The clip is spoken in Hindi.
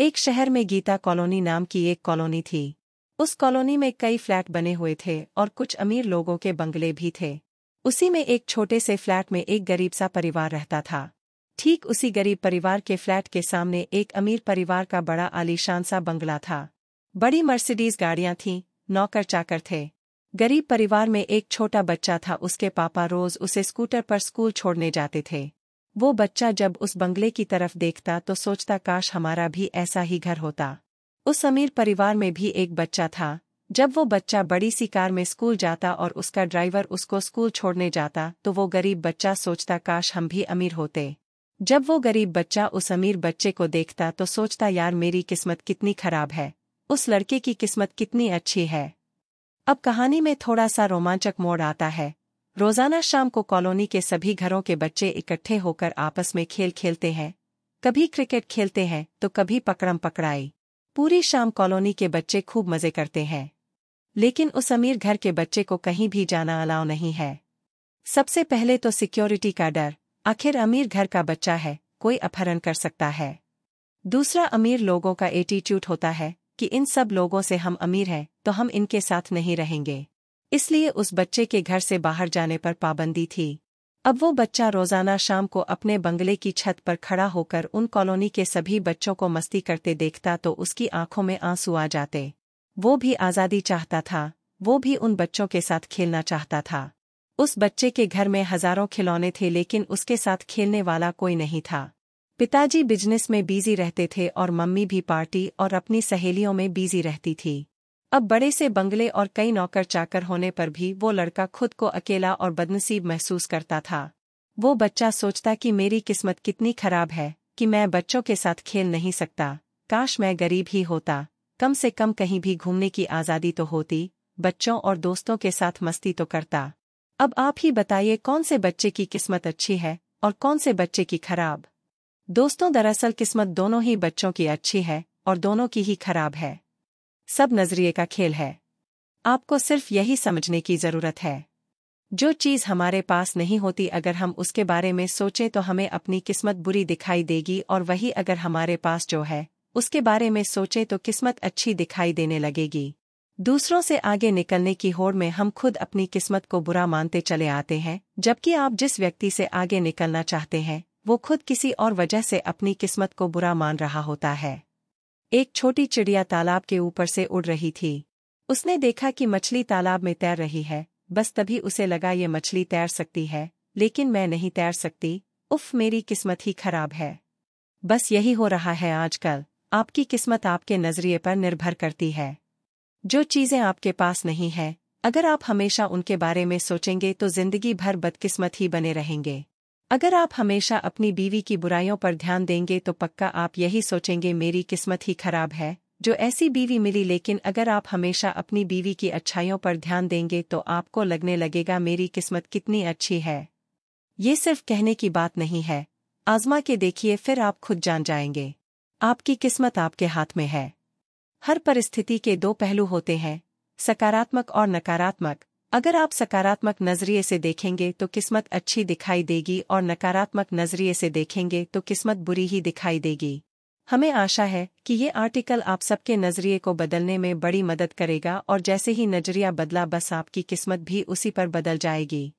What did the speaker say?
एक शहर में गीता कॉलोनी नाम की एक कॉलोनी थी। उस कॉलोनी में कई फ्लैट बने हुए थे और कुछ अमीर लोगों के बंगले भी थे। उसी में एक छोटे से फ्लैट में एक गरीब सा परिवार रहता था। ठीक उसी गरीब परिवार के फ्लैट के सामने एक अमीर परिवार का बड़ा आलीशान सा बंगला था। बड़ी मर्सिडीज गाड़ियां थीं, नौकर चाकर थे। गरीब परिवार में एक छोटा बच्चा था। उसके पापा रोज उसे स्कूटर पर स्कूल छोड़ने जाते थे। वो बच्चा जब उस बंगले की तरफ देखता तो सोचता, काश हमारा भी ऐसा ही घर होता। उस अमीर परिवार में भी एक बच्चा था। जब वो बच्चा बड़ी सी कार में स्कूल जाता और उसका ड्राइवर उसको स्कूल छोड़ने जाता तो वो गरीब बच्चा सोचता, काश हम भी अमीर होते। जब वो गरीब बच्चा उस अमीर बच्चे को देखता तो सोचता, यार मेरी किस्मत कितनी खराब है, उस लड़के की किस्मत कितनी अच्छी है। अब कहानी में थोड़ा सा रोमांचक मोड़ आता है। रोजाना शाम को कॉलोनी के सभी घरों के बच्चे इकट्ठे होकर आपस में खेल खेलते हैं। कभी क्रिकेट खेलते हैं तो कभी पकड़म पकड़ाई। पूरी शाम कॉलोनी के बच्चे खूब मजे करते हैं। लेकिन उस अमीर घर के बच्चे को कहीं भी जाना अलाउ नहीं है। सबसे पहले तो सिक्योरिटी का डर, आखिर अमीर घर का बच्चा है, कोई अपहरण कर सकता है। दूसरा, अमीर लोगों का एटीट्यूड होता है कि इन सब लोगों से हम अमीर हैं तो हम इनके साथ नहीं रहेंगे। इसलिए उस बच्चे के घर से बाहर जाने पर पाबंदी थी। अब वो बच्चा रोजाना शाम को अपने बंगले की छत पर खड़ा होकर उन कॉलोनी के सभी बच्चों को मस्ती करते देखता तो उसकी आंखों में आंसू आ जाते। वो भी आज़ादी चाहता था, वो भी उन बच्चों के साथ खेलना चाहता था। उस बच्चे के घर में हजारों खिलौने थे लेकिन उसके साथ खेलने वाला कोई नहीं था। पिताजी बिजनेस में बिजी रहते थे और मम्मी भी पार्टी और अपनी सहेलियों में बिजी रहती थी। अब बड़े से बंगले और कई नौकर चाकर होने पर भी वो लड़का खुद को अकेला और बदनसीब महसूस करता था। वो बच्चा सोचता कि मेरी किस्मत कितनी खराब है कि मैं बच्चों के साथ खेल नहीं सकता। काश मैं गरीब ही होता, कम से कम कहीं भी घूमने की आज़ादी तो होती, बच्चों और दोस्तों के साथ मस्ती तो करता। अब आप ही बताइए, कौन से बच्चे की किस्मत अच्छी है और कौन से बच्चे की खराब। दोस्तों, दरअसल किस्मत दोनों ही बच्चों की अच्छी है और दोनों की ही खराब है। सब नजरिए का खेल है। आपको सिर्फ यही समझने की जरूरत है। जो चीज हमारे पास नहीं होती, अगर हम उसके बारे में सोचें तो हमें अपनी किस्मत बुरी दिखाई देगी, और वही अगर हमारे पास जो है उसके बारे में सोचें तो किस्मत अच्छी दिखाई देने लगेगी। दूसरों से आगे निकलने की होड़ में हम खुद अपनी किस्मत को बुरा मानते चले आते हैं, जबकि आप जिस व्यक्ति से आगे निकलना चाहते हैं वो खुद किसी और वजह से अपनी किस्मत को बुरा मान रहा होता है। एक छोटी चिड़िया तालाब के ऊपर से उड़ रही थी। उसने देखा कि मछली तालाब में तैर रही है। बस तभी उसे लगा, ये मछली तैर सकती है लेकिन मैं नहीं तैर सकती। उफ, मेरी किस्मत ही खराब है। बस यही हो रहा है आजकल। आपकी किस्मत आपके नजरिए पर निर्भर करती है। जो चीजें आपके पास नहीं है, अगर आप हमेशा उनके बारे में सोचेंगे तो जिंदगी भर बदकिस्मत ही बने रहेंगे। अगर आप हमेशा अपनी बीवी की बुराइयों पर ध्यान देंगे तो पक्का आप यही सोचेंगे, मेरी किस्मत ही खराब है जो ऐसी बीवी मिली। लेकिन अगर आप हमेशा अपनी बीवी की अच्छाइयों पर ध्यान देंगे तो आपको लगने लगेगा, मेरी किस्मत कितनी अच्छी है। ये सिर्फ कहने की बात नहीं है, आजमा के देखिए, फिर आप खुद जान जाएंगे। आपकी किस्मत आपके हाथ में है। हर परिस्थिति के दो पहलू होते हैं, सकारात्मक और नकारात्मक। अगर आप सकारात्मक नजरिए से देखेंगे तो किस्मत अच्छी दिखाई देगी और नकारात्मक नजरिए से देखेंगे तो किस्मत बुरी ही दिखाई देगी। हमें आशा है कि ये आर्टिकल आप सबके नजरिए को बदलने में बड़ी मदद करेगा, और जैसे ही नजरिया बदला बस आपकी किस्मत भी उसी पर बदल जाएगी।